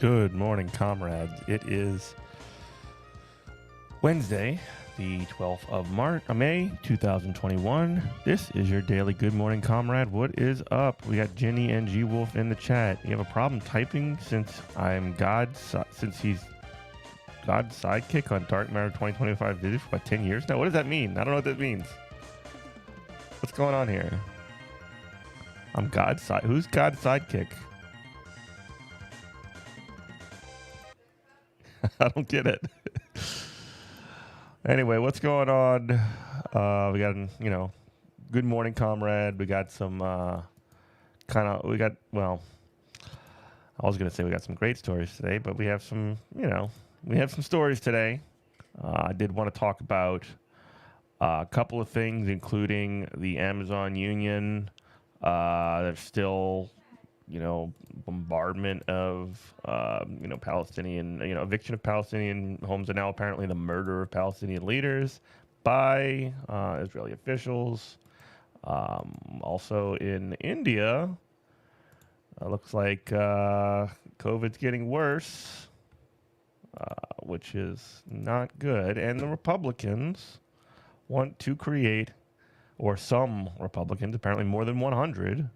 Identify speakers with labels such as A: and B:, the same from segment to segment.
A: Good morning, comrades. It is Wednesday, the 12th of May, 2021. This is your daily Good Morning, Comrade. What is up? We got Ginny and G Wolf in the chat. You have a problem typing since he's God's sidekick on Dark Matter 2025 video for about 10 years now? What does that mean? I don't know what that means. What's going on here? I'm God's side. Who's God's sidekick? I don't get it. Anyway, what's going on? We got, good morning, comrade. We got some I was going to say we got some great stories today, but we have some, we have some stories today. I did want to talk about a couple of things, including the Amazon Union. There's still, bombardment of, Palestinian, eviction of Palestinian homes, and now apparently the murder of Palestinian leaders by Israeli officials. Also in India, looks like COVID's getting worse, which is not good. And the Republicans want to create, or some Republicans, apparently more than 100,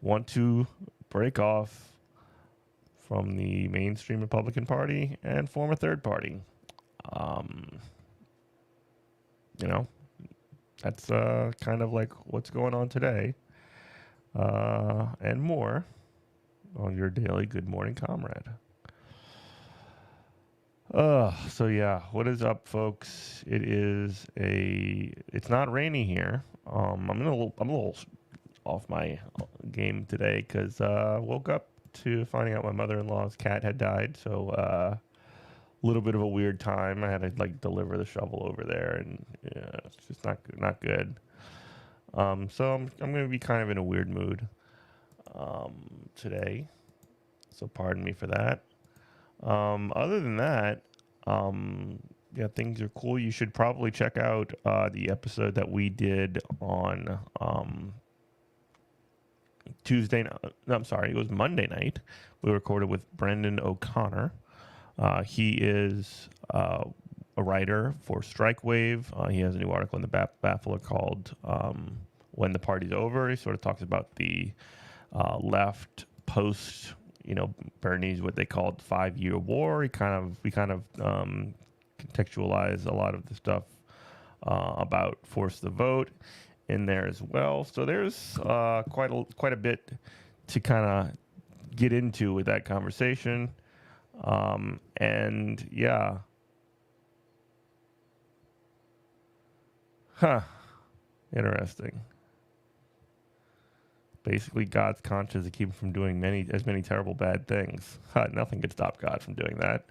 A: want to break off from the mainstream Republican Party and form a third party. That's kind of like what's going on today, and more on your daily Good Morning, Comrade. What is up, folks? It's not rainy here. I'm a little off my game today because woke up to finding out my mother-in-law's cat had died. So a little bit of a weird time. I had to deliver the shovel over there, and it's just not good. So I'm going to be kind of in a weird mood today. So pardon me for that. Other than that, things are cool. You should probably check out the episode that we did on Tuesday. No, I'm sorry, it was Monday night. We recorded with Brendan O'Connor. He is a writer for Strike Wave. He has a new article in the Baffler called "When the Party's Over." He sort of talks about the left post, Bernie's what they called 5-year war. We kind of contextualize a lot of the stuff about force the vote in there as well. So there's quite a bit to kind of get into with that conversation. Interesting. Basically, God's conscience to keep him from doing as many terrible bad things. Nothing could stop God from doing that.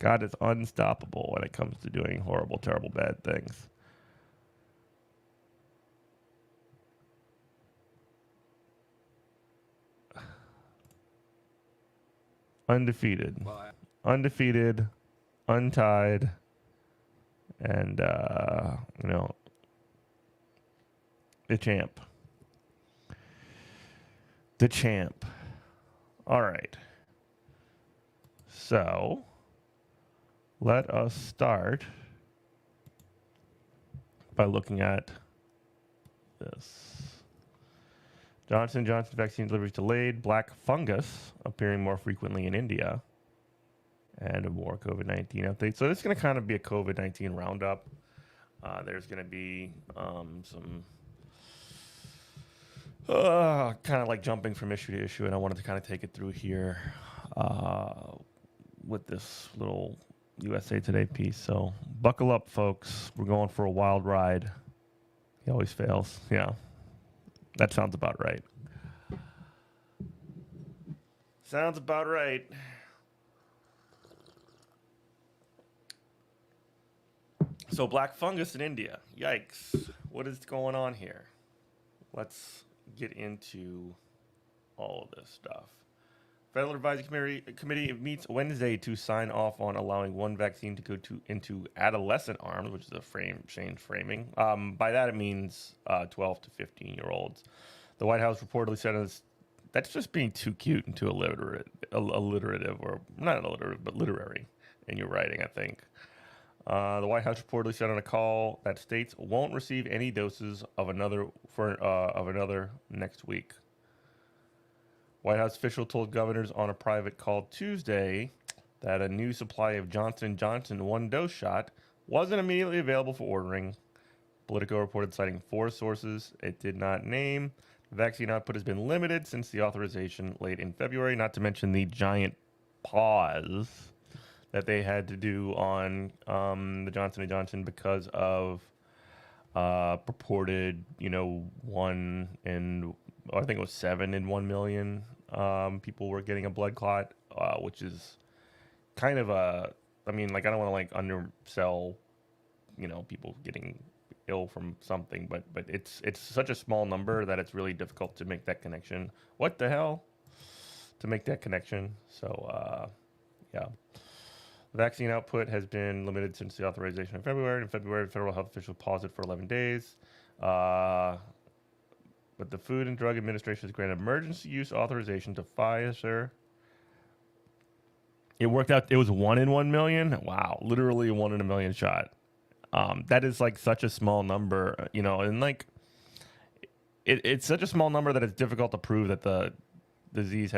A: God is unstoppable when it comes to doing horrible, terrible, bad things. Undefeated, untied, and the champ. The champ. All right. So let us start by looking at this. Johnson & Johnson vaccine deliveries delayed. Black fungus appearing more frequently in India. And more COVID-19 updates. So this is going to kind of be a COVID-19 roundup. There's going to be some kind of like jumping from issue to issue, and I wanted to kind of take it through here with this little USA Today piece. So buckle up, folks. We're going for a wild ride. He always fails. Yeah, that sounds about right. Sounds about right. So black fungus in India. Yikes. What is going on here? Let's get into all of this stuff. Federal Advisory Committee meets Wednesday to sign off on allowing one vaccine to go into adolescent arms, which is a change framing. By that it means 12 to 15-year-olds. The White House reportedly said that's just being too cute and too alliterative, or not alliterative, but literary in your writing, I think. The White House reportedly said on a call that states won't receive any doses of another next week. White House official told governors on a private call Tuesday that a new supply of Johnson & Johnson one-dose shot wasn't immediately available for ordering. Politico reported citing 4 sources it did not name. The vaccine output has been limited since the authorization late in February, not to mention the giant pause that they had to do on the Johnson & Johnson because of purported, I think it was 7 in 1 million people were getting a blood clot, which is kind of I don't want to undersell, people getting ill from something, but it's such a small number that it's really difficult to make that connection. What the hell? To make that connection. So, yeah. The vaccine output has been limited since the authorization in February. In February, federal health officials paused it for 11 days. But the Food and Drug Administration has granted emergency use authorization to Pfizer. It worked out. It was 1 in 1 million. Wow. Literally 1 in a million shot. That is such a small number, and it's such a small number that it's difficult to prove that the disease,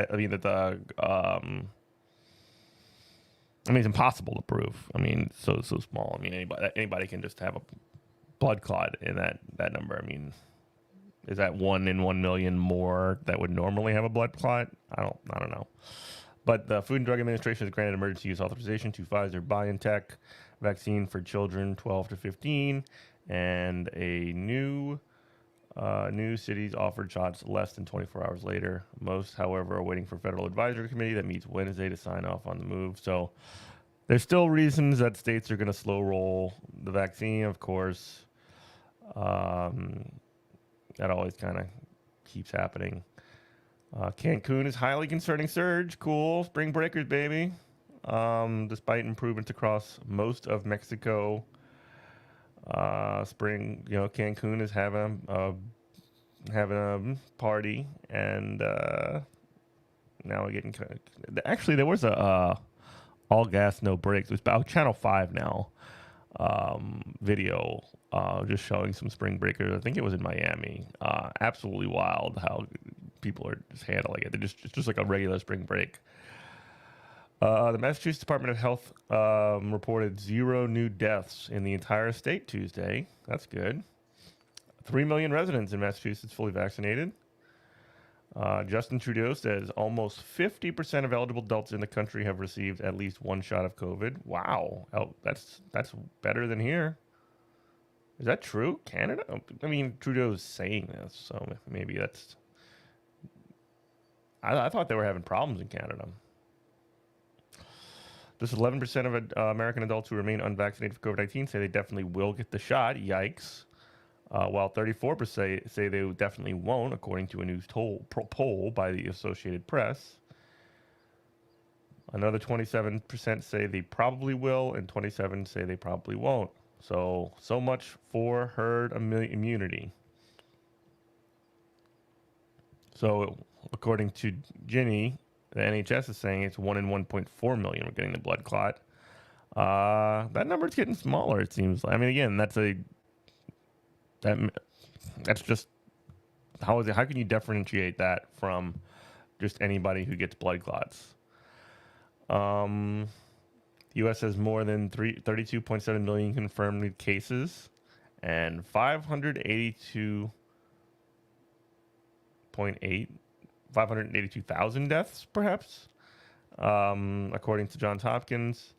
A: it's impossible to prove. So small. Anybody can just have a blood clot in that number. Is that 1 in 1 million more that would normally have a blood clot? I don't know. But the Food and Drug Administration has granted emergency use authorization to Pfizer BioNTech vaccine for children 12 to 15, and a new cities offered shots less than 24 hours later. Most, however, are waiting for federal advisory committee that meets Wednesday to sign off on the move. So there's still reasons that states are going to slow roll the vaccine, of course. That always kind of keeps happening. Cancun is highly concerning surge. Cool. Spring breakers, baby. Despite improvements across most of Mexico, Cancun is having a party, and now we're getting actually there was a all gas no brakes. It was about Channel 5 now video just showing some spring breakers. I think it was in Miami. Absolutely wild how people are just handling it. It's just like a regular spring break. The Massachusetts Department of Health reported 0 new deaths in the entire state Tuesday. That's good. 3 million residents in Massachusetts fully vaccinated. Justin Trudeau says almost 50% of eligible adults in the country have received at least 1 shot of COVID. Wow. That's better than here. Is that true? Canada? Trudeau's saying this, so maybe that's... I thought they were having problems in Canada. Just 11% of American adults who remain unvaccinated for COVID-19 say they definitely will get the shot. Yikes. While 34% say they definitely won't, according to a news poll by the Associated Press. Another 27% say they probably will, and 27% say they probably won't. So much for herd immunity. So, according to Ginny, the NHS is saying it's 1 in 1.4 million we're getting the blood clot. That number's getting smaller, it seems. Again, that's just how can you differentiate that from just anybody who gets blood clots? The U.S. has more than 32.7 million confirmed cases and 582,000 deaths, perhaps, according to Johns Hopkins.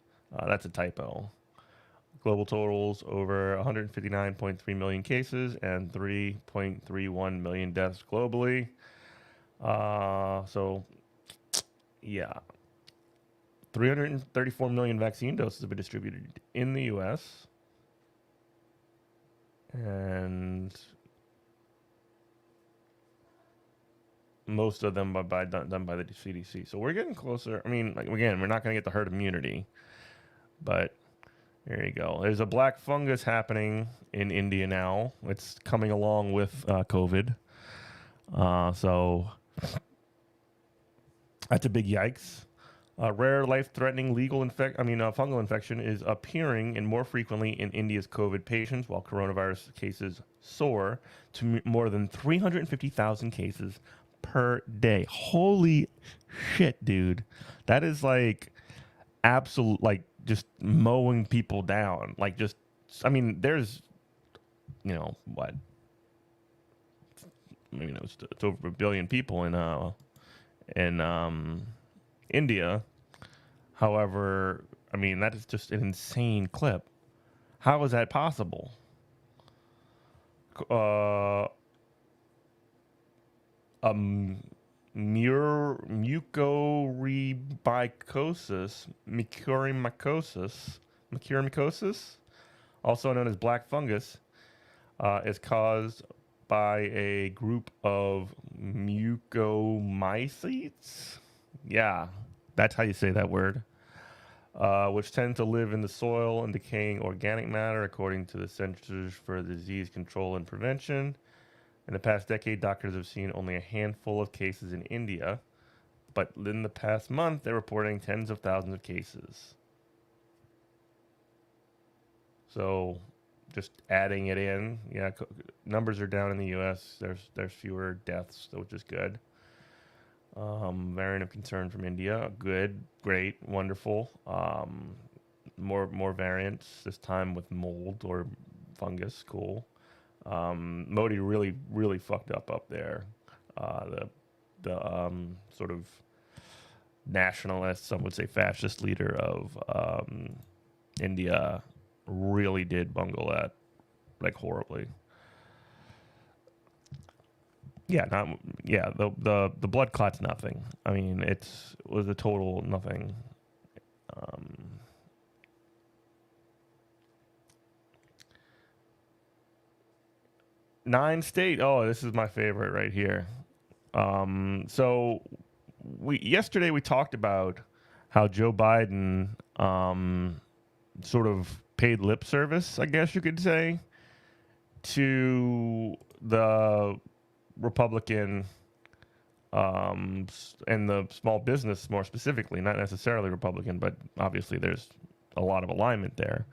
A: That's a typo. Global totals over 159.3 million cases and 3.31 million deaths globally. Yeah. 334 million vaccine doses have been distributed in the U.S. And most of them done by the CDC. So we're getting closer. Again, we're not going to get the herd immunity, but there you go. There's a black fungus happening in India now. It's coming along with COVID. So That's a big yikes. Rare, life-threatening fungal infection is appearing and more frequently in India's COVID patients, while coronavirus cases soar to more than 350,000 cases per day. Holy shit, dude! That is like absolute, like just mowing people down. Like just, I mean, there's, what? Maybe it's over a billion people in India. However, I mean, that is just an insane clip. How is that possible? Um, mucormycosis, also known as black fungus, is caused by a group of mucomycetes. Yeah, that's how you say that word. Which tend to live in the soil and decaying organic matter, according to the Centers for Disease Control and Prevention. In the past decade, doctors have seen only a handful of cases in India, but in the past month, they're reporting tens of thousands of cases. So, just adding it in, yeah, numbers are down in the U.S. There's fewer deaths, which is good. Variant of concern from India. Good, great, wonderful. More variants, this time with mold or fungus. Cool. Modi really fucked up there. The sort of nationalist, some would say fascist leader of India really did bungle that, like, horribly. Yeah, the blood clot's nothing. I mean, it was a total nothing. 9 state. Oh, this is my favorite right here. So yesterday we talked about how Joe Biden sort of paid lip service, I guess you could say, to the Republican and the small business more specifically, not necessarily Republican, but obviously there's a lot of alignment there.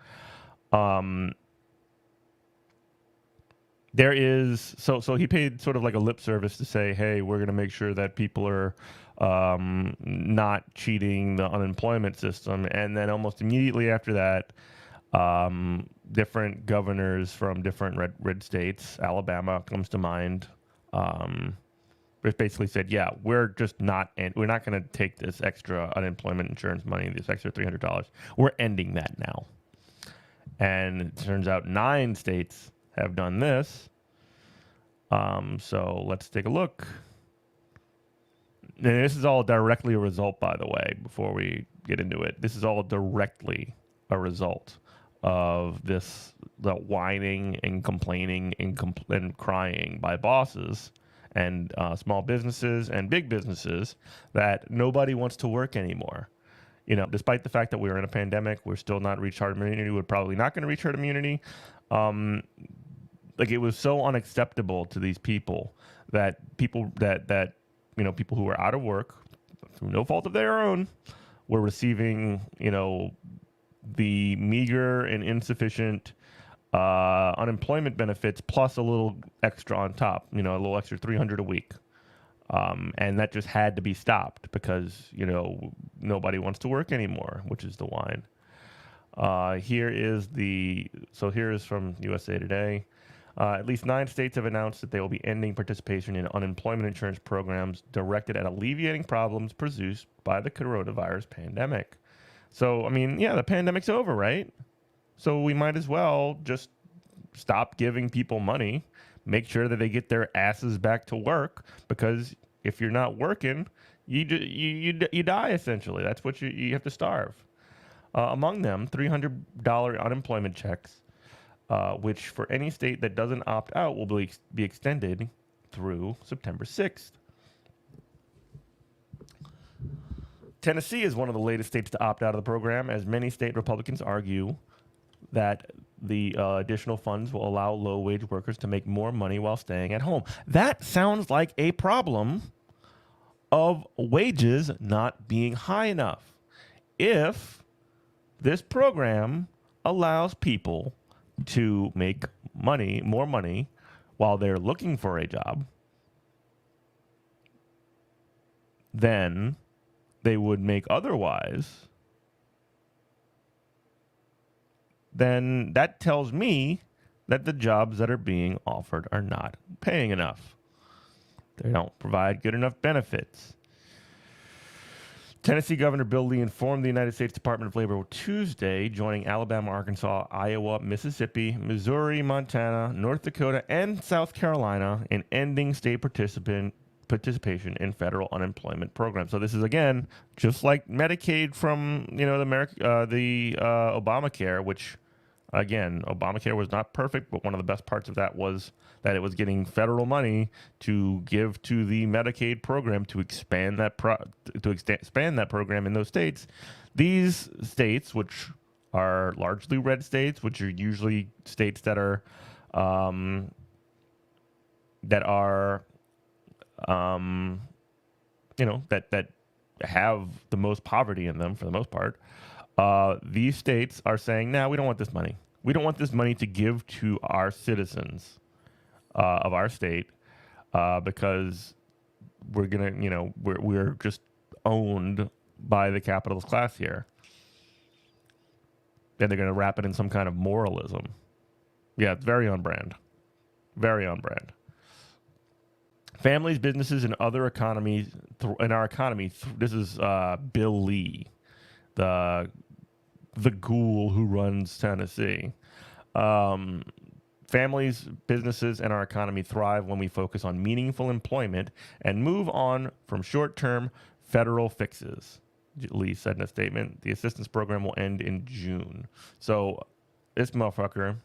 A: There is so he paid sort of like a lip service to say, hey, we're going to make sure that people are not cheating the unemployment system, and then almost immediately after that, different governors from different red states, Alabama comes to mind, basically said, yeah, we're not going to take this extra unemployment insurance money, this extra $300. We're ending that now. And it turns out 9 states have done this. So let's take a look. And this is all directly a result, by the way, before we get into it. This is all directly a result of the whining and complaining and crying by bosses and small businesses and big businesses that nobody wants to work anymore. Despite the fact that we were in a pandemic, we're still not reached herd immunity. We're probably not going to reach herd immunity. Like, it was so unacceptable to these people that people who were out of work through no fault of their own were receiving, the meager and insufficient unemployment benefits plus a little extra on top, a little extra $300 a week. And that just had to be stopped because, nobody wants to work anymore, which is the whine. Here is from USA Today. At least 9 states have announced that they will be ending participation in unemployment insurance programs directed at alleviating problems produced by the coronavirus pandemic. So, I mean, yeah, the pandemic's over, right? So we might as well just stop giving people money, make sure that they get their asses back to work, because if you're not working, you die, essentially. That's what you have to starve. Among them, $300 unemployment checks, which for any state that doesn't opt out will be extended through September 6th. Tennessee is one of the latest states to opt out of the program, as many state Republicans argue that the additional funds will allow low-wage workers to make more money while staying at home. That sounds like a problem of wages not being high enough. If this program allows people to make money, more money, while they're looking for a job, than they would make otherwise, then that tells me that the jobs that are being offered are not paying enough. They don't provide good enough benefits. Tennessee Governor Bill Lee informed the United States Department of Labor Tuesday, joining Alabama, Arkansas, Iowa, Mississippi, Missouri, Montana, North Dakota, and South Carolina in ending state participation in federal unemployment programs. So this is, again, just like Medicaid from the Obamacare, which, again, Obamacare was not perfect, but one of the best parts of that was that it was getting federal money to give to the Medicaid program to expand that expand that program in those states. These states, which are largely red states, which are usually states that are that have the most poverty in them for the most part. These states are saying, "Nah, we don't want this money. We don't want this money to give to our citizens of our state because we're gonna, we're just owned by the capitalist class here." And they're gonna wrap it in some kind of moralism. Yeah, it's very on brand. Very on brand. Families, businesses, and other economies in our economy. This is Bill Lee, the ghoul who runs Tennessee. Families, businesses, and our economy thrive when we focus on meaningful employment and move on from short-term federal fixes, Lee said in a statement. The assistance program will end in June. So this motherfucker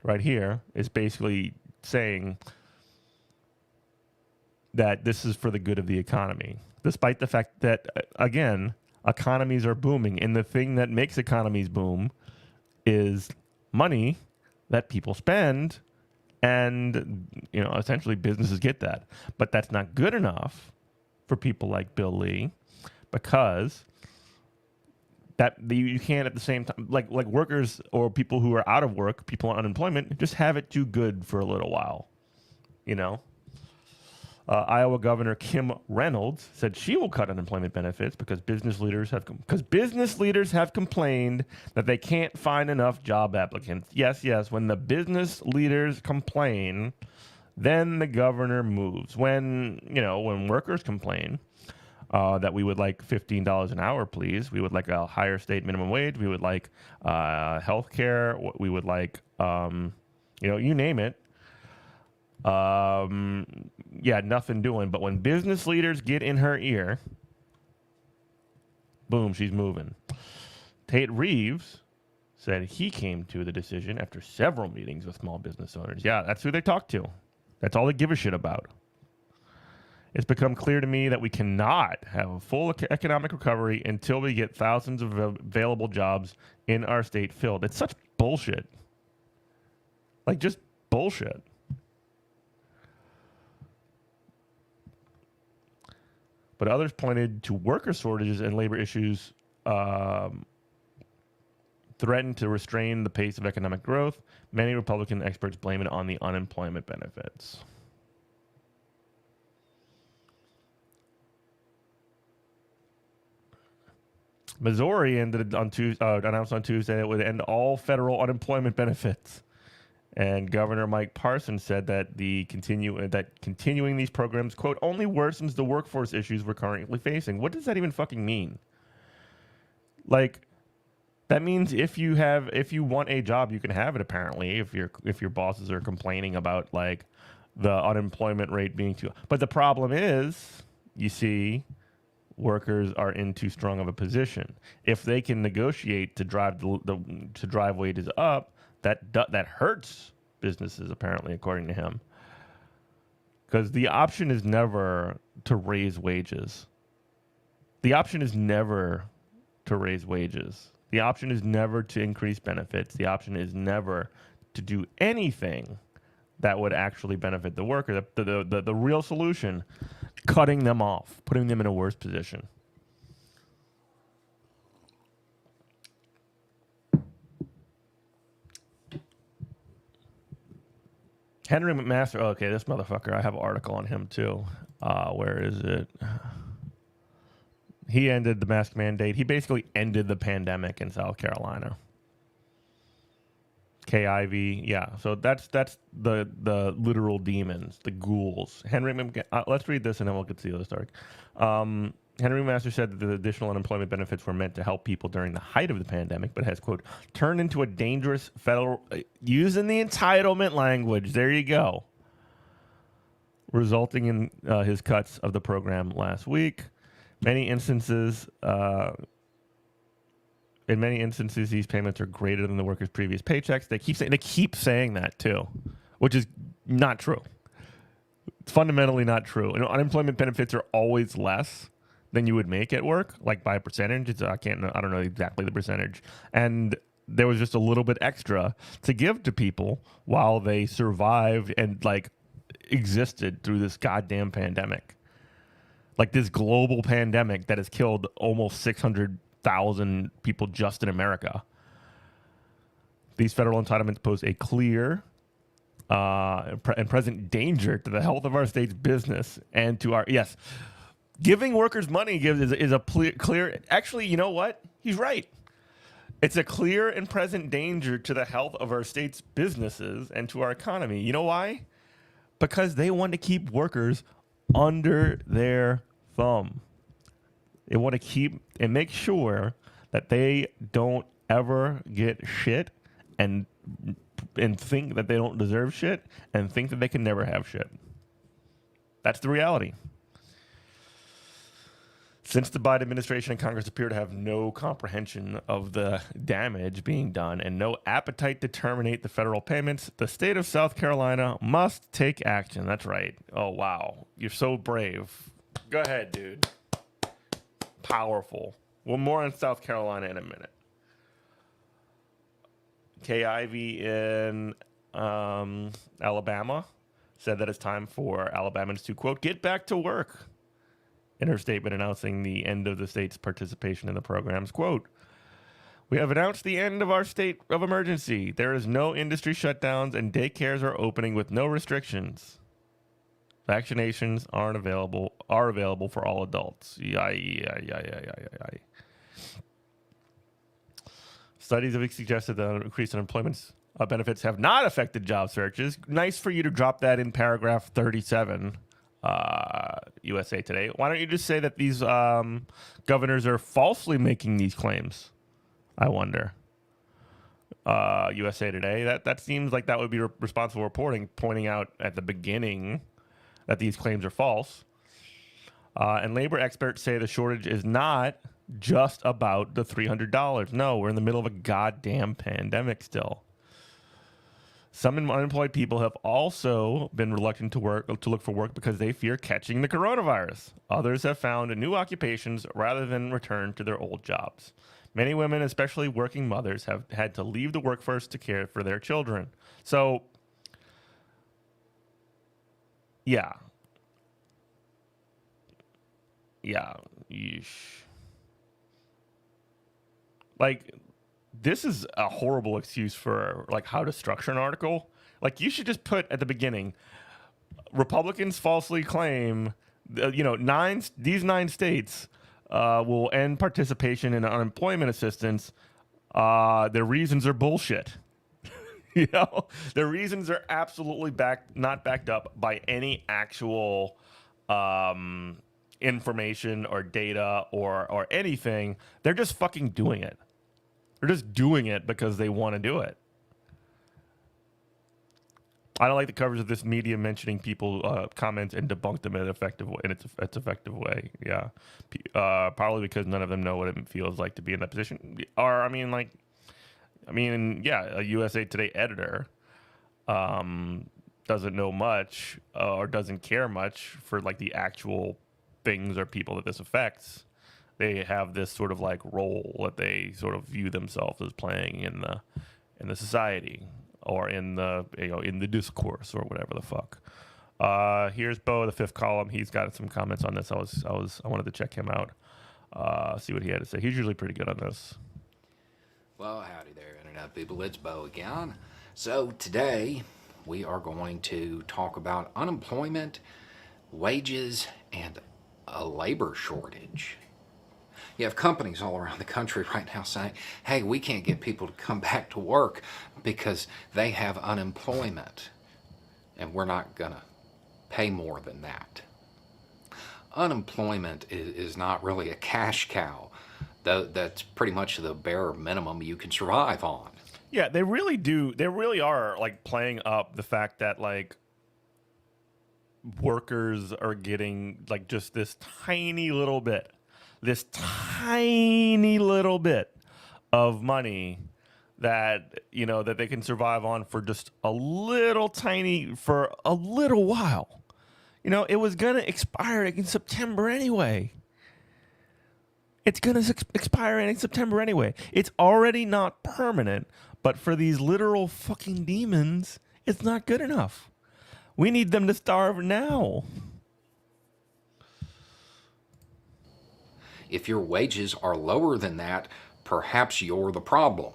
A: right here is basically saying that this is for the good of the economy, despite the fact that, again, economies are booming. And the thing that makes economies boom is money that people spend, and essentially businesses get that. But that's not good enough for people like Bill Lee, because that you can't at the same time, like workers or people who are out of work, people on unemployment, just have it too good for a little while. Iowa Governor Kim Reynolds said she will cut unemployment benefits because business leaders have complained that they can't find enough job applicants. Yes. When the business leaders complain, then the governor moves. When workers complain that we would like $15 an hour, please. We would like a higher state minimum wage. We would like health care. We would like you name it. Nothing doing. But when business leaders get in her ear, boom, she's moving. Tate Reeves said he came to the decision after several meetings with small business owners. Yeah, that's who they talk to. That's all they give a shit about. It's become clear to me that we cannot have a full economic recovery until we get thousands of available jobs in our state filled. It's such bullshit. Like, just bullshit. But others pointed to worker shortages and labor issues threatened to restrain the pace of economic growth. Many Republican experts blame it on the unemployment benefits. Missouri announced on Tuesday it would end all federal unemployment benefits. And Governor Mike Parsons said that continuing these programs, quote, only worsens the workforce issues we're currently facing. What does that even fucking mean? Like, that means if you want a job, you can have it. Apparently, if your bosses are complaining about like the unemployment rate being too, but the problem is, you see, workers are in too strong of a position. If they can negotiate to drive to drive wages up, that hurts businesses, apparently, according to him. Because the option is never to raise wages. The option is never to raise wages. The option is never to increase benefits. The option is never to do anything that would actually benefit the worker. The real solution cutting them off, putting them in a worse position. Henry McMaster. Okay, this motherfucker. I have an article on him too. Where is it? He ended the mask mandate. He basically ended the pandemic in South Carolina. KIV, yeah. So that's the literal demons, the ghouls. Let's read this and then we'll get to the other story. Henry Master said that the additional unemployment benefits were meant to help people during the height of the pandemic, but has, quote, turned into a dangerous federal, using the entitlement language, there you go, resulting in his cuts of the program last week. In many instances, these payments are greater than the workers' previous paychecks. They keep saying that too, which is not true. It's fundamentally not true. Unemployment benefits are always less than you would make at work, like by a percentage. I don't know exactly the percentage. And there was just a little bit extra to give to people while they survived and like existed through this goddamn pandemic. Like this global pandemic that has killed almost 600,000 people just in America. These federal entitlements pose a clear and present danger to the health of our state's business and to our, yes, giving workers money is a clear, actually, you know what? He's right. It's a clear and present danger to the health of our state's businesses and to our economy. You know why? Because they want to keep workers under their thumb. They want to keep and make sure that they don't ever get shit and think that they don't deserve shit and think that they can never have shit. That's the reality. Since the Biden administration and Congress appear to have no comprehension of the damage being done and no appetite to terminate the federal payments, the state of South Carolina must take action. That's right. Oh, wow. You're so brave. Go ahead, dude. Powerful. Well, more on South Carolina in a minute. KIV in Alabama said that it's time for Alabamans to, quote, get back to work. In her statement announcing the end of the state's participation in the programs, quote, we have announced the end of our state of emergency. There is no industry shutdowns and daycares are opening with no restrictions. Vaccinations are available for all adults. Studies have suggested that increased unemployment benefits have not affected job searches. Nice for you to drop that in paragraph 37. USA Today. Why don't you just say that these governors are falsely making these claims? I wonder. USA Today. That seems like that would be responsible reporting, pointing out at the beginning that these claims are false. And labor experts say the shortage is not just about the $300. No, we're in the middle of a goddamn pandemic still. Some unemployed people have also been reluctant to look for work because they fear catching the coronavirus. Others have found new occupations rather than return to their old jobs. Many women, especially working mothers, have had to leave the workforce to care for their children. So, yeah. Yeesh. Like, this is a horrible excuse for like how to structure an article. Like you should just put at the beginning, Republicans falsely claim, these 9 states will end participation in unemployment assistance. Their reasons are bullshit. Their reasons are absolutely not backed up by any actual information or data or anything. They're just fucking doing it. They're just doing it because they want to do it. I don't like the coverage of this media mentioning people comments and debunk them in its effective way. Yeah, probably because none of them know what it feels like to be in that position. Or a USA Today editor doesn't know much or doesn't care much for like the actual things or people that this affects. They have this sort of like role that they sort of view themselves as playing in the society or in the in the discourse or whatever the fuck. Here's Bo, the fifth column. He's got some comments on this. I wanted to check him out, see what he had to say. He's usually pretty good on this.
B: Well, howdy there, Internet people. It's Bo again. So today we are going to talk about unemployment, wages, and a labor shortage. You have companies all around the country right now saying, hey, we can't get people to come back to work because they have unemployment, and we're not going to pay more than that. Unemployment is not really a cash cow. That's pretty much the bare minimum you can survive on.
A: Yeah, they really do. They really are like playing up the fact that like workers are getting like just this tiny little bit of money that that they can survive on for just a little tiny for a little while. It was gonna expire in September anyway. It's gonna expire in September anyway. It's already not permanent, but for these literal fucking demons, it's not good enough. We need them to starve now.
B: If your wages are lower than that, perhaps you're the problem.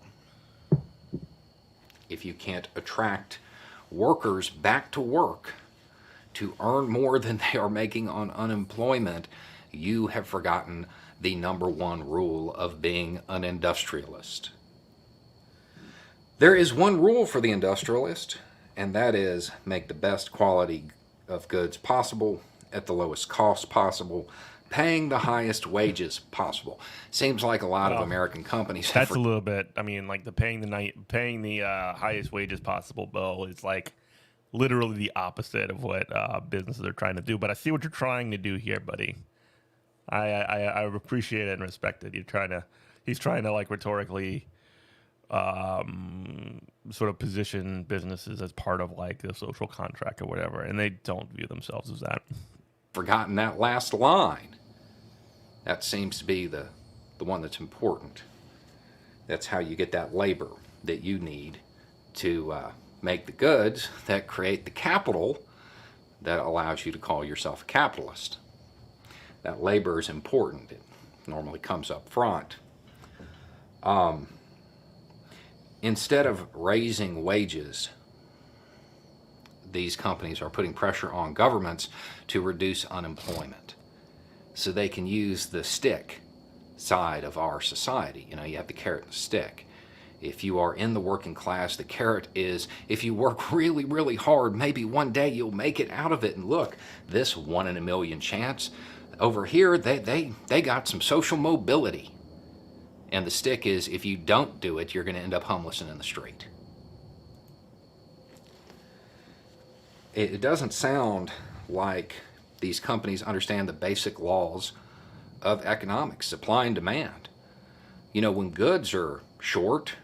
B: If you can't attract workers back to work to earn more than they are making on unemployment, you have forgotten the number one rule of being an industrialist. There is one rule for the industrialist, and that is make the best quality of goods possible at the lowest cost possible, paying the highest wages possible. Seems like a lot of American companies.
A: That's a little bit. I mean, like paying the highest wages possible, Bo, is like literally the opposite of what businesses are trying to do. But I see what you're trying to do here, buddy. I appreciate it and respect it. He's trying to like rhetorically sort of position businesses as part of like the social contract or whatever, and they don't view themselves as that.
B: Forgotten that last line. That seems to be the one that's important. That's how you get that labor that you need to make the goods that create the capital that allows you to call yourself a capitalist. That labor is important. It normally comes up front. Instead of raising wages, these companies are putting pressure on governments to reduce unemployment so they can use the stick side of our society. You have the carrot and the stick. If you are in the working class, the carrot is if you work really, really hard, maybe one day you'll make it out of it. And look, this 1 in a million chance. Over here, they got some social mobility. And the stick is if you don't do it, you're going to end up homeless and in the street. It doesn't sound like these companies understand the basic laws of economics, supply and demand. When goods are short,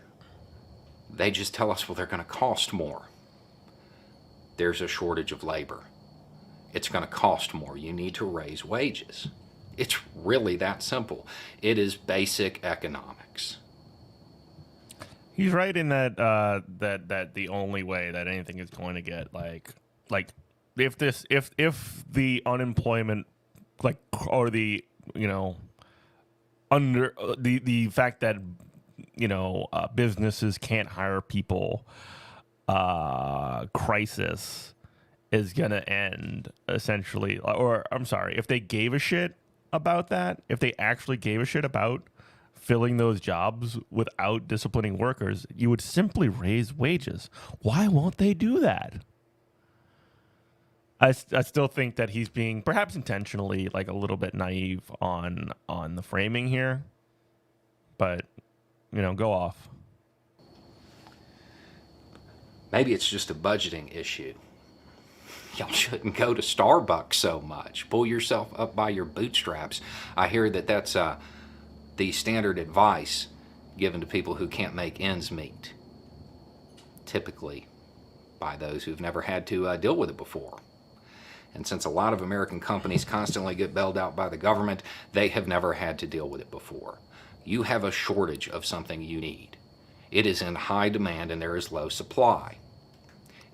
B: they just tell us, well, they're going to cost more. There's a shortage of labor. It's going to cost more. You need to raise wages. It's really that simple. It is basic economics.
A: He's right in that that the only way that anything is going to get like if the unemployment or the under the fact that businesses can't hire people crisis is going to end essentially, or I'm sorry, if they gave a shit about that, if they actually gave a shit about filling those jobs without disciplining workers, you would simply raise wages. Why won't they do that? I still think that he's being perhaps intentionally like a little bit naive on the framing here, but go off.
B: Maybe it's just a budgeting issue. Y'all shouldn't go to Starbucks so much. Pull yourself up by your bootstraps. I hear that that's the standard advice given to people who can't make ends meet, typically by those who've never had to deal with it before. And since a lot of American companies constantly get bailed out by the government, they have never had to deal with it before. You have a shortage of something you need. It is in high demand and there is low supply.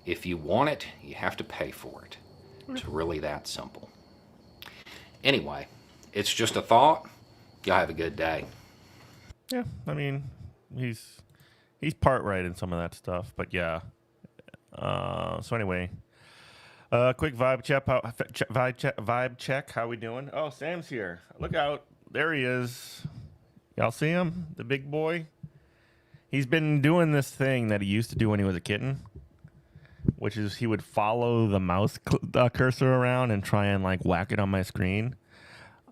B: If you want it, you have to pay for it. It's really that simple. Anyway, it's just a thought. Y'all have a good day.
A: Yeah, I mean, he's part right in some of that stuff, but yeah. So anyway, quick vibe check. Vibe check. How we doing? Oh, Sam's here. Look out! There he is. Y'all see him? The big boy. He's been doing this thing that he used to do when he was a kitten, which is he would follow the mouse cursor around and try and like whack it on my screen.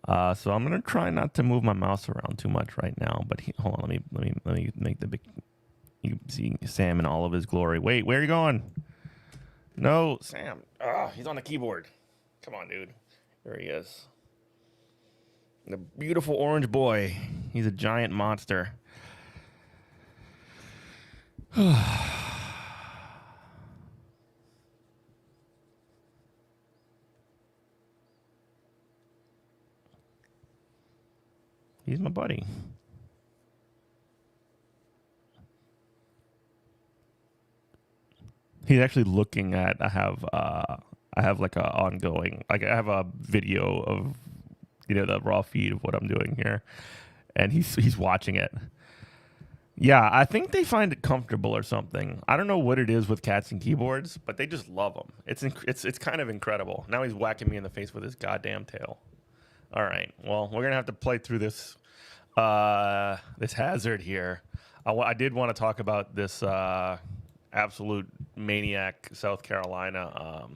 A: So I'm gonna try not to move my mouse around too much right now. But hold on, let me make the big. You can see Sam in all of his glory. Wait, where are you going? No, Sam. He's on the keyboard. Come on, dude. There he is. The beautiful orange boy. He's a giant monster. He's my buddy. He's actually looking at. I have like a ongoing. Like I have a video of, the raw feed of what I'm doing here, and he's watching it. Yeah, I think they find it comfortable or something. I don't know what it is with cats and keyboards, but they just love them. It's kind of incredible. Now he's whacking me in the face with his goddamn tail. All right, well, we're gonna have to play through this this hazard here. I did want to talk about this absolute maniac South Carolina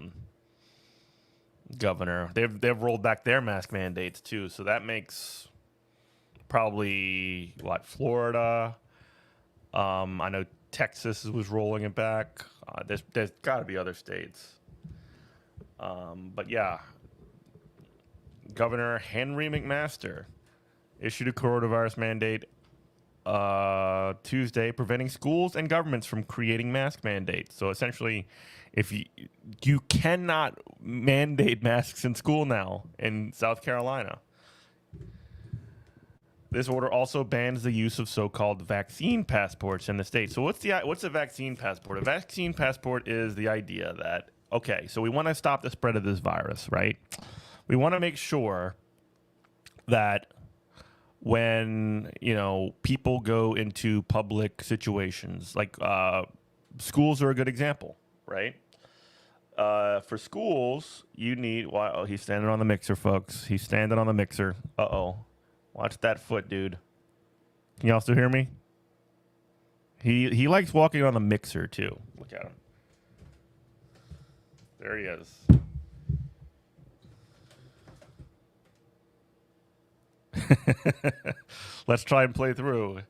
A: governor. They've rolled back their mask mandates too, so that makes probably Florida. I know Texas was rolling it back. There's got to be other states. But yeah, Governor Henry McMaster issued a coronavirus mandate Tuesday, preventing schools and governments from creating mask mandates. So essentially, if you cannot mandate masks in school now in South Carolina. This order also bans the use of so-called vaccine passports in the state. So what's a vaccine passport? A vaccine passport is the idea that, okay, so we want to stop the spread of this virus, right? We want to make sure that when, people go into public situations, like schools are a good example, right? For schools, you need, he's standing on the mixer, folks. He's standing on the mixer. Uh-oh. Watch that foot, dude. Can y'all still hear me? He likes walking on the mixer, too. Look at him. There he is. Let's try and play through.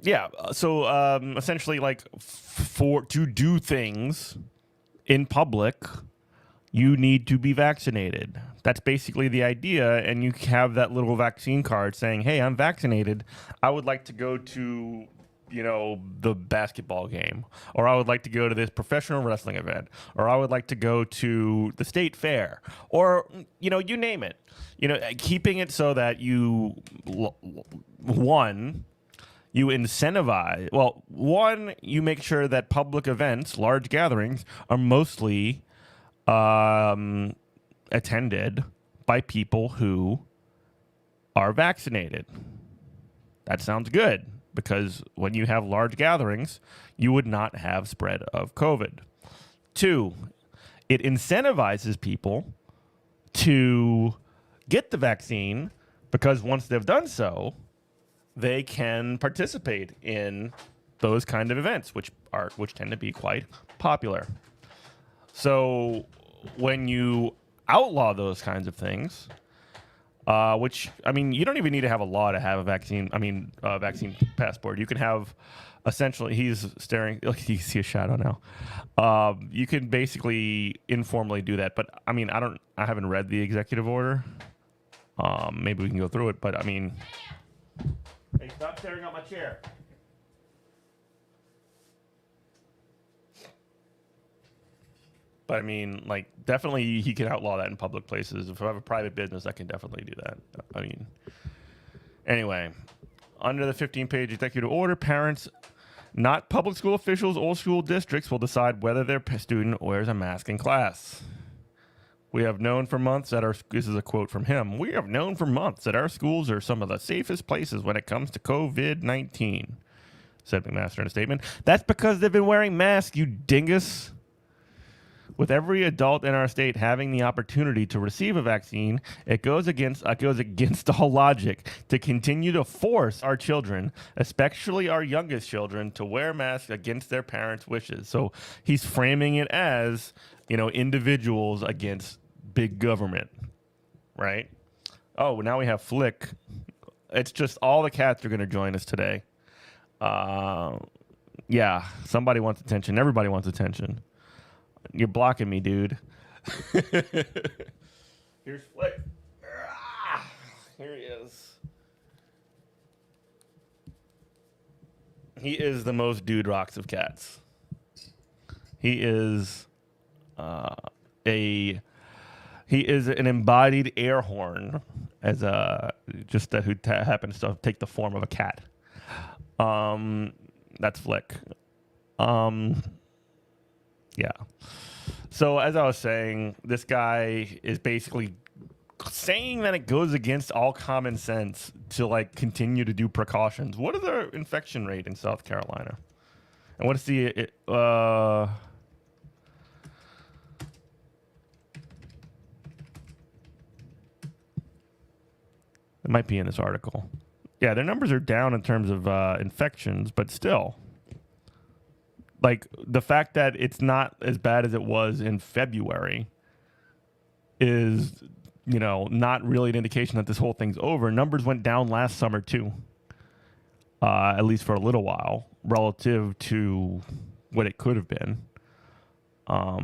A: Yeah, so essentially, to do things in public, you need to be vaccinated. That's basically the idea, and you have that little vaccine card saying, hey, I'm vaccinated. I would like to go to, the basketball game, or I would like to go to this professional wrestling event, or I would like to go to the state fair, or, you name it. Keeping it so that you incentivize, you make sure that public events, large gatherings, are mostly attended by people who are vaccinated. That sounds good, because when you have large gatherings, you would not have spread of COVID. 2, it incentivizes people to get the vaccine, because once they've done so, they can participate in those kind of events, which tend to be quite popular. So when you outlaw those kinds of things, you don't even need to have a law to have a vaccine. Vaccine passport. You can have, essentially, he's staring. Look, you see a shadow now. You can basically informally do that. But I haven't read the executive order. Maybe we can go through it. But hey, stop staring at my chair. But definitely he can outlaw that in public places. If I have a private business, I can definitely do that. Anyway, under the 15-page executive order, parents Not public school officials or school districts will decide whether their student wears a mask in class. We have known for months that this is a quote from him. We have known for months that our schools are some of the safest places when it comes to COVID-19, said McMaster in a statement. That's because they've been wearing masks, you dingus. With every adult in our state having the opportunity to receive a vaccine, it goes against all logic to continue to force our children, especially our youngest children, to wear masks against their parents' wishes. So he's framing it as, individuals against big government, right? Oh, now we have Flick. It's just all the cats are going to join us today. Yeah, somebody wants attention. Everybody wants attention. You're blocking me, dude. Here's Flick. Here he is. He is the most dude rocks of cats. He is an embodied air horn as who happens to take the form of a cat. That's Flick. Yeah. So as I was saying, this guy is basically saying that it goes against all common sense to continue to do precautions. What is the infection rate in South Carolina? And what is it might be in this article. Yeah, their numbers are down in terms of infections, but still. The fact that it's not as bad as it was in February is, not really an indication that this whole thing's over. Numbers went down last summer, too, at least for a little while, relative to what it could have been. But,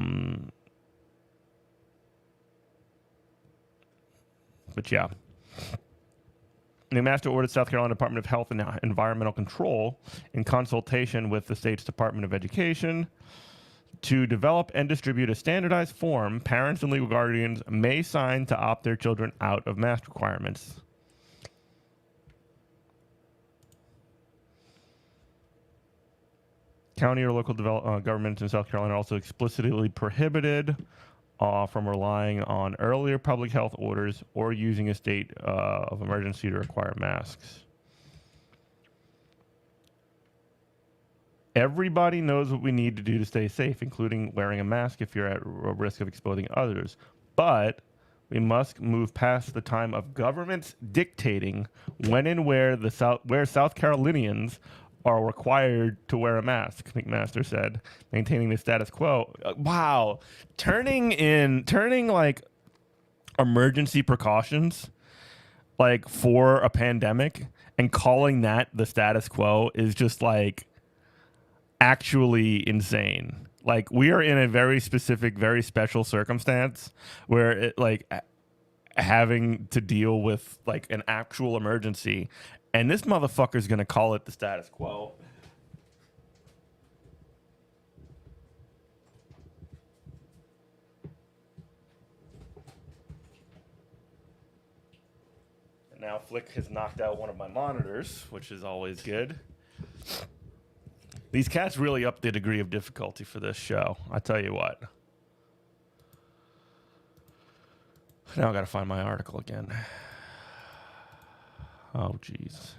A: yeah. McMaster ordered South Carolina Department of Health and Environmental Control, in consultation with the state's Department of Education, to develop and distribute a standardized form parents and legal guardians may sign to opt their children out of mask requirements. County or local governments in South Carolina are also explicitly prohibited from relying on earlier public health orders or using a state of emergency to require masks. Everybody knows what we need to do to stay safe, including wearing a mask if you're at risk of exposing others. But we must move past the time of governments dictating when and where South Carolinians are required to wear a mask, McMaster said, maintaining the status quo. Wow. Turning emergency precautions for a pandemic and calling that the status quo is just actually insane. We are in a very specific, very special circumstance where it having to deal with an actual emergency. And this motherfucker's going to call it the status quo. And now Flick has knocked out one of my monitors, which is always good. These cats really upped the degree of difficulty for this show. I tell you what. Now I got to find my article again. Oh, jeez.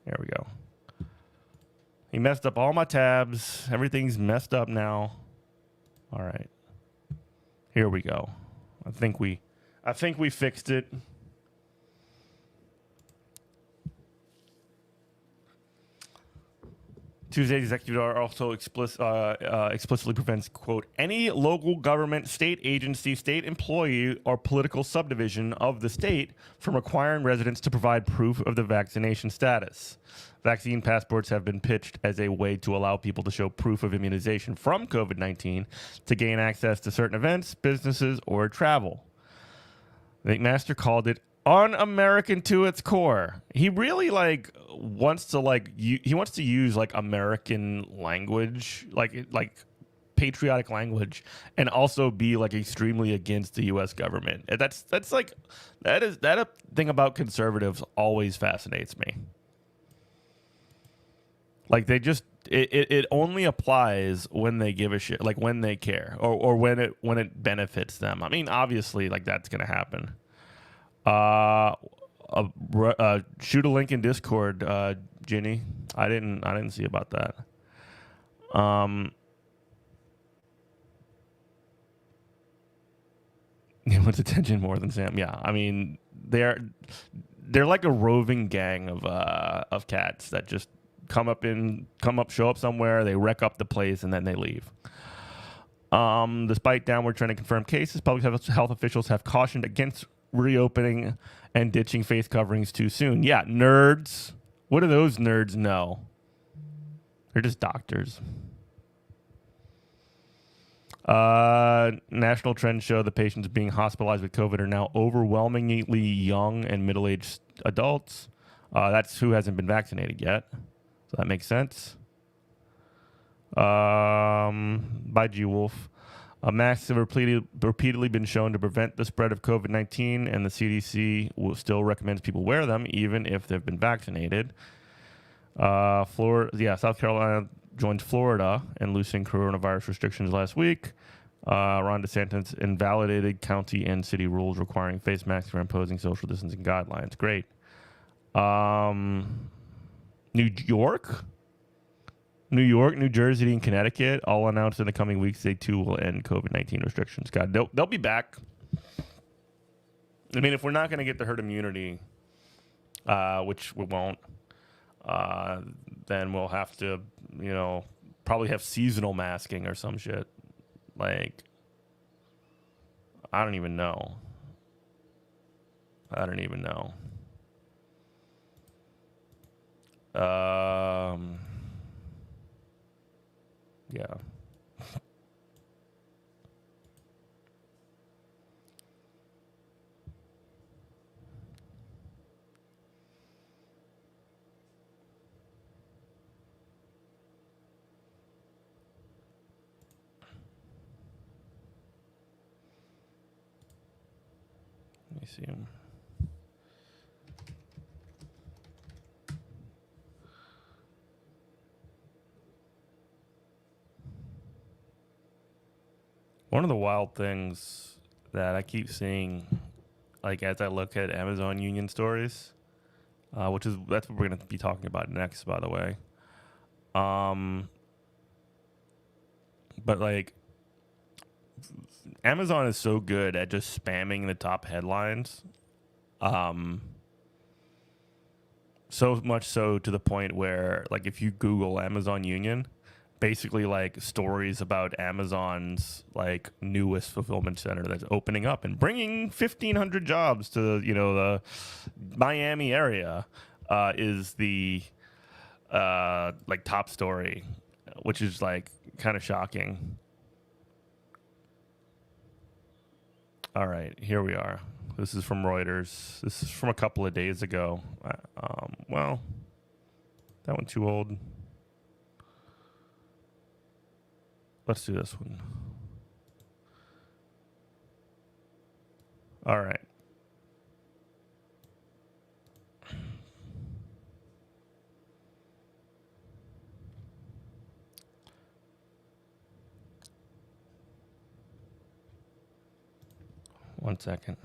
A: There we go. He messed up all my tabs. Everything's messed up now. All right. Here we go. I think we fixed it. Tuesday's executive order also explicitly prevents, quote, any local government, state agency, state employee, or political subdivision of the state from requiring residents to provide proof of the vaccination status. Vaccine passports have been pitched as a way to allow people to show proof of immunization from COVID-19 to gain access to certain events, businesses, or travel. McMaster called it un-American to its core. He really wants to he wants to use American language, like patriotic language, and also be extremely against the U.S. government. That a thing about conservatives always fascinates me. it only applies when they give a shit, like when they care, or when it benefits them. I mean, obviously, like that's gonna happen. Shoot a link in Discord, Ginny. I didn't see about that. He wants attention more than Sam. Yeah, I mean they're like a roving gang of cats that just show up somewhere, they wreck up the place, and then they leave. Despite downward trending confirmed cases, public health officials have cautioned against reopening and ditching face coverings too soon. Yeah, nerds. What do those nerds know? They're just doctors. National trends show the patients being hospitalized with COVID are now overwhelmingly young and middle-aged adults. That's who hasn't been vaccinated yet. So that makes sense. By G Wolf. Masks have repeatedly been shown to prevent the spread of COVID-19, and the CDC still recommends people wear them even if they've been vaccinated. South Carolina joined Florida in loosening coronavirus restrictions last week. Ron DeSantis invalidated county and city rules requiring face masks for imposing social distancing guidelines. Great. New York, New Jersey, and Connecticut all announced in the coming weeks they too will end COVID-19 restrictions. God, they'll be back. I mean, if we're not going to get the herd immunity, which we won't, then we'll have to, probably have seasonal masking or some shit. Like, I don't even know. Yeah. Let me see him. One of the wild things that I keep seeing, like as I look at Amazon Union stories, that's what we're going to be talking about next, by the way. But like, Amazon is so good at just spamming the top headlines. So much so to the point where, like, if you Google Amazon Union, basically like stories about Amazon's like newest fulfillment center that's opening up and bringing 1,500 jobs to the Miami area is the like top story, which is like kind of shocking. All right, here we are. This is from Reuters. This is from a couple of days ago. Well, that one too old. Let's do this one. All right. One second.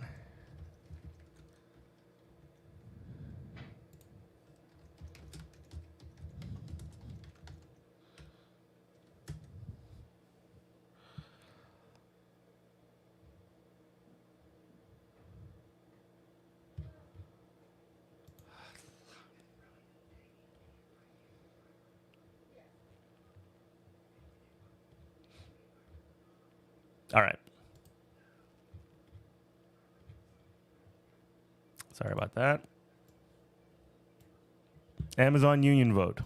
A: All right. Sorry about that. Amazon Union vote.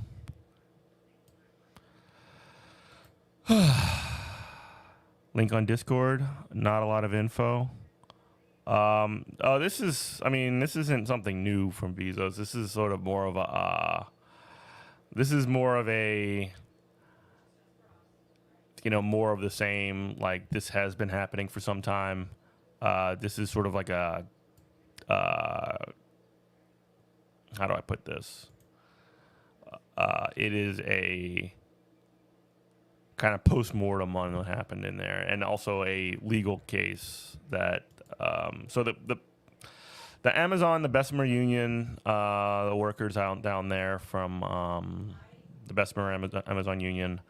A: Link on Discord. Not a lot of info. This isn't something new from Bezos. This is sort of more of a. This is more of a. More of the same. Like, this has been happening for some time. This is sort of like a. How do I put this? It is a kind of post-mortem on what happened in there, and also a legal case that so the Amazon, the Bessemer Union, the workers out down there from the Bessemer Amazon Union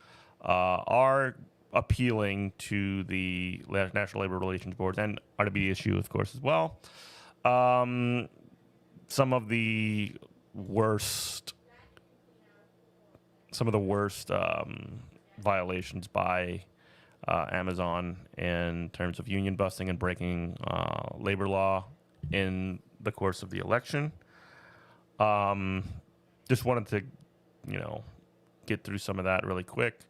A: are appealing to the National Labor Relations Board and RWDSU, of course, as well. Some of the worst violations by Amazon in terms of union busting and breaking labor law in the course of the election. Just wanted to, get through some of that really quick.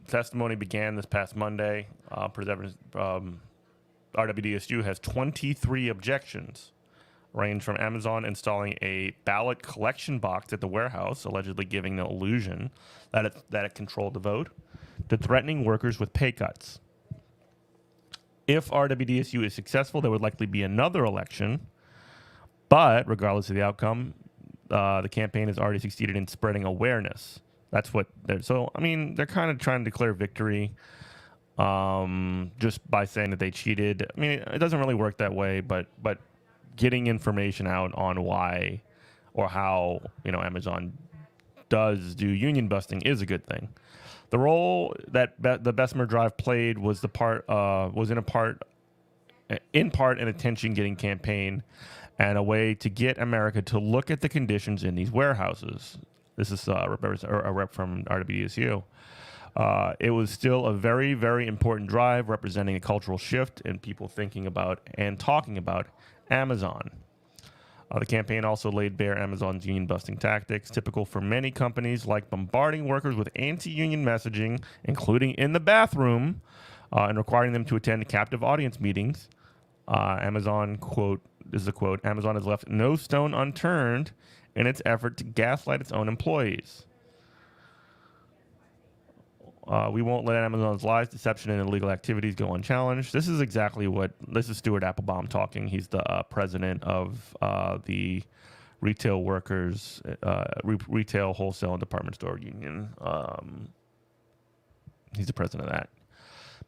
A: Testimony began this past Monday. RWDSU has 23 objections, range from Amazon installing a ballot collection box at the warehouse, allegedly giving the illusion that it controlled the vote, to threatening workers with pay cuts. If RWDSU is successful, there would likely be another election, but regardless of the outcome, the campaign has already succeeded in spreading awareness. That's what they're... So, they're kind of trying to declare victory just by saying that they cheated. It doesn't really work that way, but getting information out on why or how, Amazon does do union busting is a good thing. The role that the Bessemer Drive played was in part an attention-getting campaign and a way to get America to look at the conditions in these warehouses. This is a rep from RWDSU. It was still a very, very important drive representing a cultural shift in people thinking about and talking about Amazon. The campaign also laid bare Amazon's union-busting tactics, typical for many companies, like bombarding workers with anti-union messaging, including in the bathroom, and requiring them to attend captive audience meetings. Amazon, quote, this is a quote, Amazon has left no stone unturned in its effort to gaslight its own employees. We won't let Amazon's lies, deception, and illegal activities go unchallenged. This is Stuart Applebaum talking. He's the president of the Retail Workers, Retail, Wholesale, and Department Store Union. He's the president of that.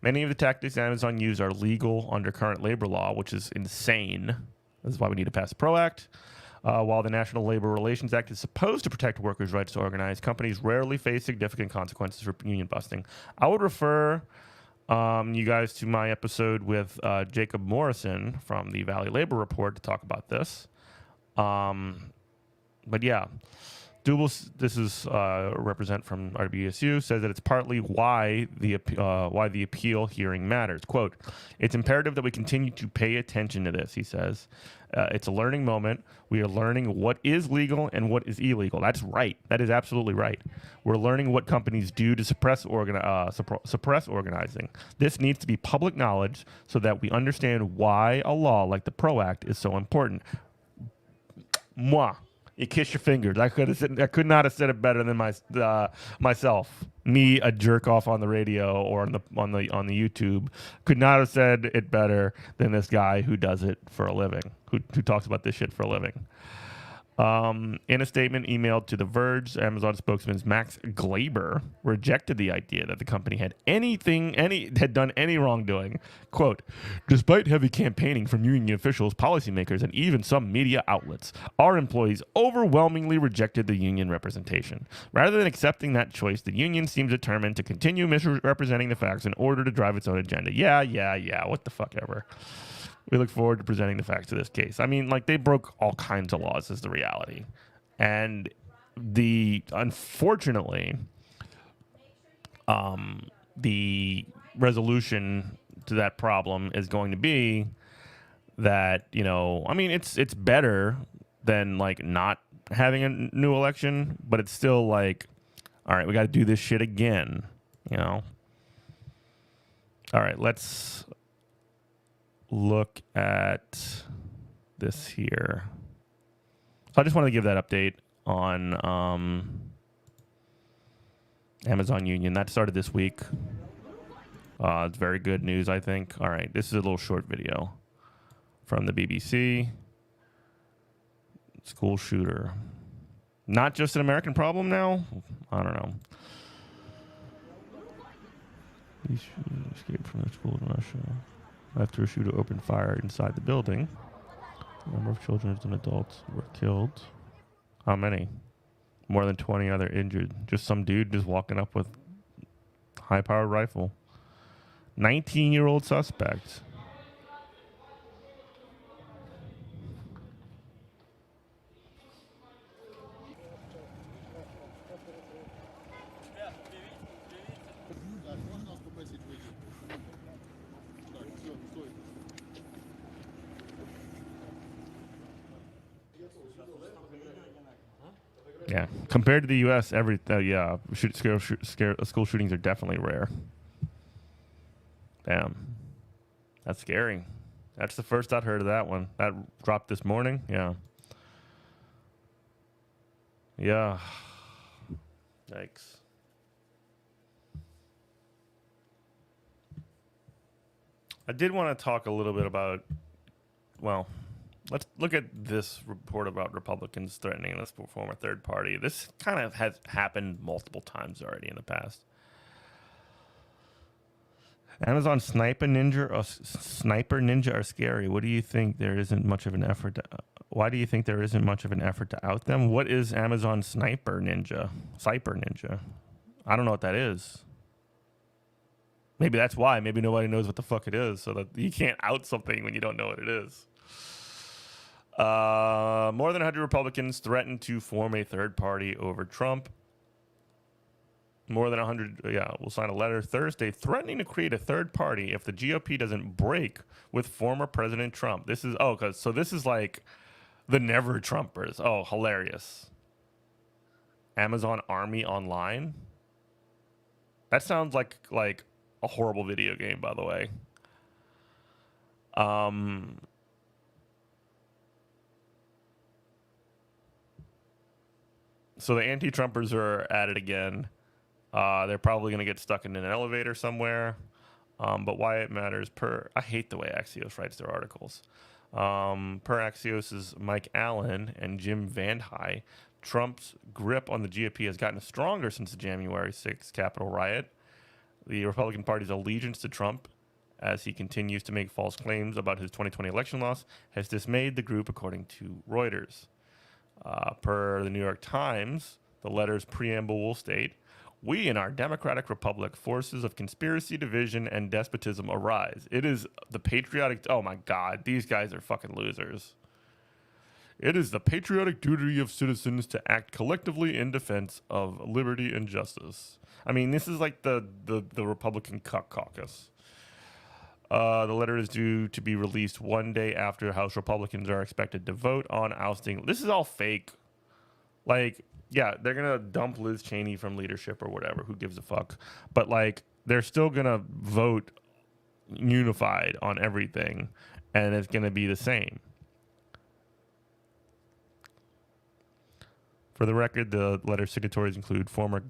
A: Many of the tactics Amazon use are legal under current labor law, which is insane. This is why we need to pass the PRO Act. While the National Labor Relations Act is supposed to protect workers' rights to organize, companies rarely face significant consequences for union busting. I would refer you guys to my episode with Jacob Morrison from the Valley Labor Report to talk about this. But yeah, this is represent from RBSU, says that it's partly why the appeal hearing matters. Quote, it's imperative that we continue to pay attention to this, he says. It's a learning moment. We are learning what is legal and what is illegal. That's right. That is absolutely right. We're learning what companies do to suppress organizing. This needs to be public knowledge so that we understand why a law like the PRO Act is so important. Mwah. You kiss your fingers. I could not have said it better than myself. Me, a jerk off on the radio or on the YouTube, could not have said it better than this guy who does it for a living, who talks about this shit for a living. In a statement emailed to The Verge, Amazon spokesman Max Glaber rejected the idea that the company had done any wrongdoing. Quote, despite heavy campaigning from union officials, policymakers, and even some media outlets, our employees overwhelmingly rejected the union representation. Rather than accepting that choice, the union seems determined to continue misrepresenting the facts in order to drive its own agenda. Yeah, what the fuck ever. We look forward to presenting the facts of this case. They broke all kinds of laws is the reality. And unfortunately, the resolution to that problem is going to be that, it's better than not having a new election, but it's still all right, we got to do this shit again, All right, let's look at this here. So I just wanted to give that update on Amazon Union. That started this week. It's very good news, I think. All right, this is a little short video from the BBC. School shooter. Not just an American problem now? I don't know. Police escaped from the school in Russia after a shooter opened fire inside the building. A number of children and adults were killed. How many? More than 20 other injured. Just some dude just walking up with high-powered rifle. 19-year-old suspect. Yeah, compared to the U.S., school shootings are definitely rare. Damn, that's scary. That's the first I'd heard of that one. That dropped this morning. Yeah. Yeah. Yikes. I did want to talk a little bit about, well, let's look at this report about Republicans threatening this former third party. This kind of has happened multiple times already in the past. Amazon Sniper Ninja are scary. What do you think? There isn't much of an effort to, why do you think there isn't much of an effort to out them? What is Amazon Sniper Ninja? I don't know what that is. Maybe that's why. Maybe nobody knows what the fuck it is, so that you can't out something when you don't know what it is. More than 100 Republicans threatened to form a third party over Trump. More than 100, will sign a letter Thursday threatening to create a third party if the GOP doesn't break with former President Trump. This is, this is like the Never Trumpers. Oh, hilarious. Amazon Army Online. That sounds like a horrible video game, by the way. So the anti-Trumpers are at it again. They're probably going to get stuck in an elevator somewhere. But why it matters I hate the way Axios writes their articles. Per Axios' Mike Allen and Jim Van High, Trump's grip on the GOP has gotten stronger since the January 6th Capitol riot. The Republican Party's allegiance to Trump, as he continues to make false claims about his 2020 election loss, has dismayed the group, according to Reuters. Per the New York Times, the letter's preamble will state, "We in our democratic republic, forces of conspiracy, division, and despotism arise. It is the patriotic..." Oh my God, these guys are fucking losers. "It is the patriotic duty of citizens to act collectively in defense of liberty and justice." I mean, this is like the Republican caucus. The letter is due to be released one day after House Republicans are expected to vote on ousting. This is all fake. Like, yeah, they're going to dump Liz Cheney from leadership or whatever. Who gives a fuck? But, like, they're still going to vote unified on everything, and it's going to be the same. For the record, the letter signatories include former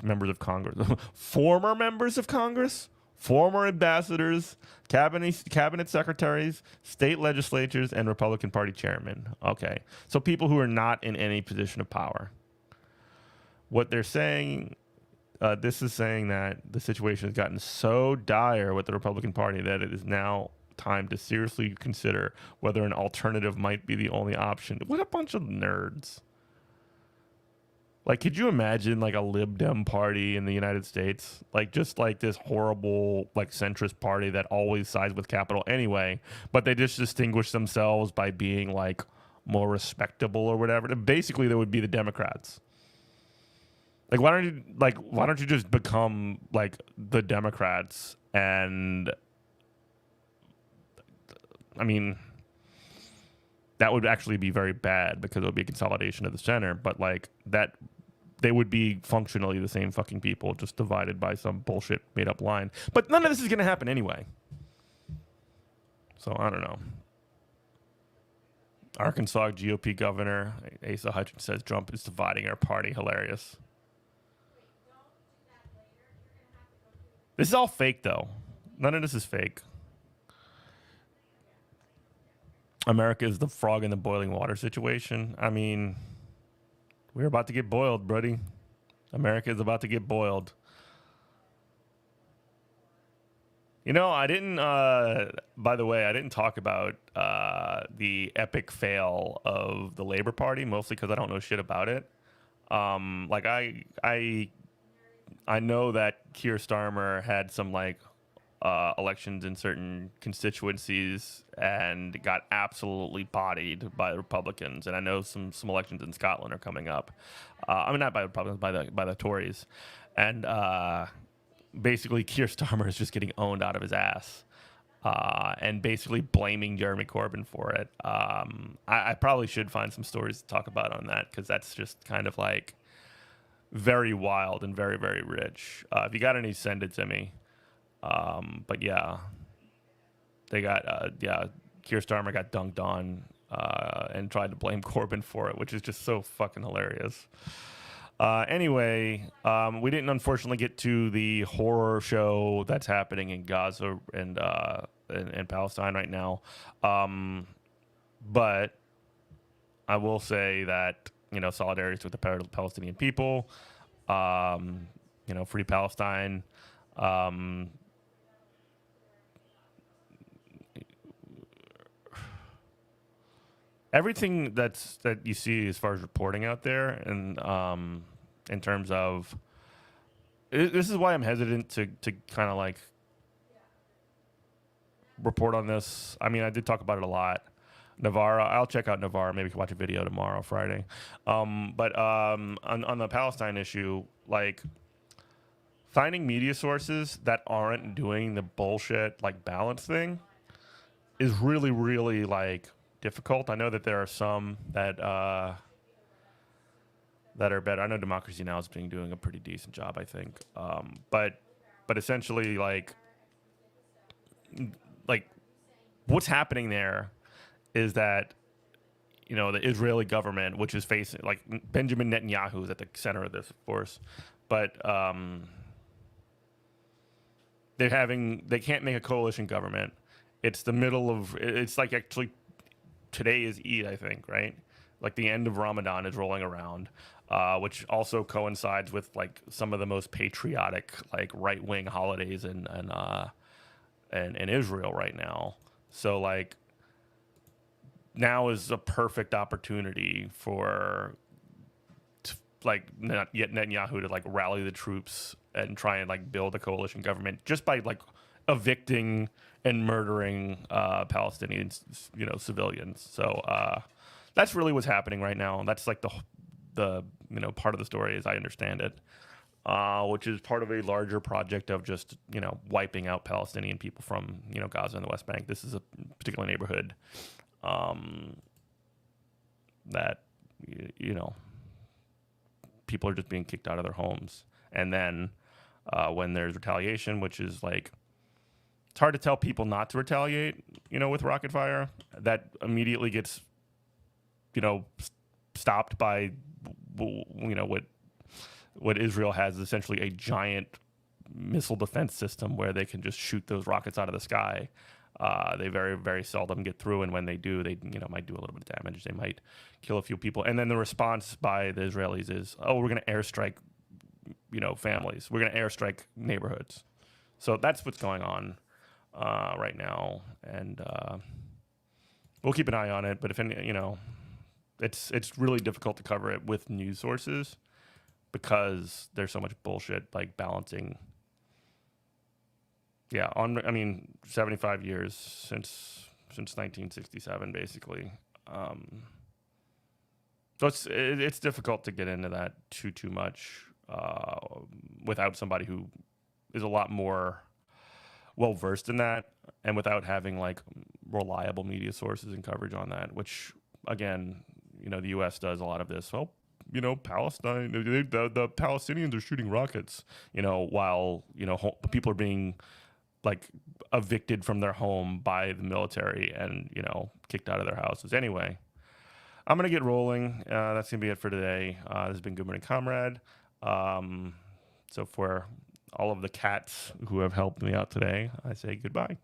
A: members of Congress. Former members of Congress? Former ambassadors, cabinet secretaries, state legislatures, and Republican Party chairmen. Okay. So people who are not in any position of power. What they're saying, this is saying that the situation has gotten so dire with the Republican Party that it is now time to seriously consider whether an alternative might be the only option. What a bunch of nerds. Like, could you imagine, like, a Lib Dem party in the United States? Like, just, like, this horrible, like, centrist party that always sides with capital anyway, but they just distinguish themselves by being, like, more respectable or whatever. Basically, they would be the Democrats. Like, why don't you just become, like, the Democrats? And, I mean, that would actually be very bad because it would be a consolidation of the center, but, like, that... they would be functionally the same fucking people, just divided by some bullshit made-up line. But none of this is going to happen anyway. So, I don't know. Arkansas GOP Governor Asa Hutchins says Trump is dividing our party. Hilarious. This is all fake, though. None of this is fake. America is the frog in the boiling water situation. I mean... we're about to get boiled, buddy. America is about to get boiled. I didn't. By the way, I didn't talk about the epic fail of the Labor Party, mostly because I don't know shit about it. Like I know that Keir Starmer had some like elections in certain constituencies and got absolutely bodied by the Republicans, and I know some elections in Scotland are coming up. I mean, not by the Republicans, by the Tories, and basically Keir Starmer is just getting owned out of his ass. And basically blaming Jeremy Corbyn for it. I probably should find some stories to talk about on that because that's just kind of like very wild and very, very rich. If you got any, send it to me. But yeah, they got, Keir Starmer got dunked on and tried to blame Corbyn for it, which is just so fucking hilarious. Anyway, we didn't unfortunately get to the horror show that's happening in Gaza and Palestine right now. But I will say that, solidarity with the Palestinian people, free Palestine. Everything that you see as far as reporting out there, and in terms of this is why I'm hesitant to kind of like report on this. I mean, I did talk about it a lot. Navarra, I'll check out Navarra. Maybe we can watch a video tomorrow, Friday. But on the Palestine issue, like finding media sources that aren't doing the bullshit like balance thing is really, really like difficult. I know that there are some that are better. I know Democracy Now! Is doing a pretty decent job, I think. But essentially, like what's happening there is that the Israeli government, which is facing like Benjamin Netanyahu is at the center of this, of course, but they can't make a coalition government. It's the middle of it's like actually today is Eid, I think, right? Like the end of Ramadan is rolling around, which also coincides with like some of the most patriotic like right wing holidays in Israel right now. So like now is a perfect opportunity for Netanyahu to like rally the troops and try and like build a coalition government just by like evicting and murdering Palestinian civilians. So that's really what's happening right now. That's like the part of the story as I understand it, which is part of a larger project of just wiping out Palestinian people from Gaza and the West Bank. This is a particular neighborhood that people are just being kicked out of their homes, and then when there's retaliation, which is like it's hard to tell people not to retaliate, with rocket fire, that immediately gets stopped by what Israel has is essentially a giant missile defense system where they can just shoot those rockets out of the sky. They very, very seldom get through, and when they do, they might do a little bit of damage. They might kill a few people, and then the response by the Israelis is, "Oh, we're going to airstrike, families. We're going to airstrike neighborhoods." So that's what's going on right now, and we'll keep an eye on it. But if any, it's really difficult to cover it with news sources because there's so much bullshit like balancing. Yeah, 75 years since 1967, basically. So it's difficult to get into that too much without somebody who is a lot more well versed in that, and without having like reliable media sources and coverage on that. Which again, the U.S. does a lot of this. Well, Palestine, the Palestinians are shooting rockets, while people are being like evicted from their home by the military and kicked out of their houses. Anyway, I'm gonna get rolling. That's gonna be it for today. This has been Good Morning Comrade. So for all of the cats who have helped me out today, I say goodbye.